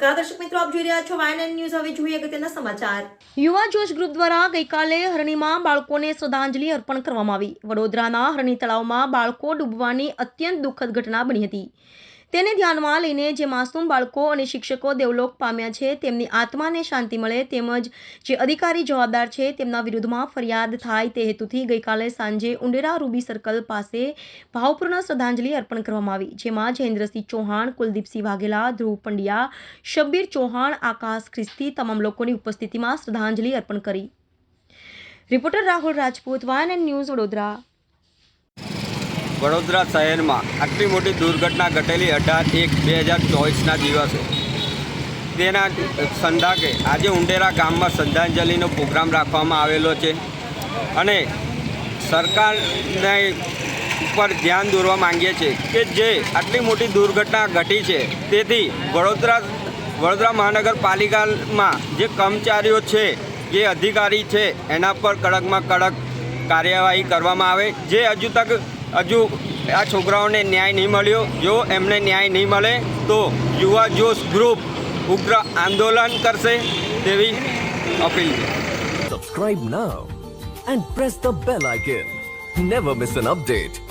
નમસ્કાર દર્શક મિત્રો, આપ જોઈ રહ્યા છો વાયન ન્યૂઝ। હવે જોઈએ અગત્યના સમાચાર। યુવા જોશ ગ્રુપ દ્વારા ગઈકાલે હરણીમાં બાળકોને શ્રદ્ધાંજલિ અર્પણ કરવામાં આવી। વડોદરાના હરણી તળાવમાં બાળકો ડૂબવાની અત્યંત દુઃખદ ઘટના બની હતી। તેને ધ્યાનમાં લઈને જે માસૂમ બાળકો અને શિક્ષકો દેવલોક પામ્યા છે તેમની આત્માને શાંતિ મળે તેમજ જે અધિકારી જવાબદાર છે તેમના વિરુદ્ધમાં ફરિયાદ થાય તે હેતુથી ગઈકાલે સાંજે ઉંડેરા રૂબી સર્કલ પાસે ભાવપૂર્ણ શ્રદ્ધાંજલિ અર્પણ કરવામાં આવી, જેમાં જયેન્દ્રસિંહ ચૌહાણ, કુલદીપસિંહ વાઘેલા, ધ્રુવ પંડ્યા, શબ્બીર ચૌહાણ, આકાશ ખ્રિસ્તી તમામ લોકોની ઉપસ્થિતિમાં શ્રદ્ધાંજલિ અર્પણ કરી। રિપોર્ટર રાહુલ રાજપૂત, વાયન ન્યૂઝ, વડોદરા। વડોદરા શહેરમાં આટલી મોટી દુર્ઘટના ઘટેલી 18/1/2024ના દિવસે તેના સંદાકે આજે ઉંડેરા ગામમાં શ્રદ્ધાંજલિનો પ્રોગ્રામ રાખવામાં આવેલો છે અને સરકારને ઉપર ધ્યાન દોરવા માંગીએ છીએ કે જે આટલી મોટી દુર્ઘટના ઘટી છે તેથી વડોદરા મહાનગરપાલિકામાં જે કર્મચારીઓ છે, જે અધિકારી છે એના પર કડકમાં કડક કાર્યવાહી કરવામાં આવે। જે હજુ આ છોકરાઓને ન્યાય નહીં મળ્યો, જો એમને ન્યાય નહીં મળે તો યુવા જોશ ગ્રુપ ઉગ્ર આંદોલન કરશે તેવી અપીલ છે। Subscribe now and press the bell icon. Never miss an update.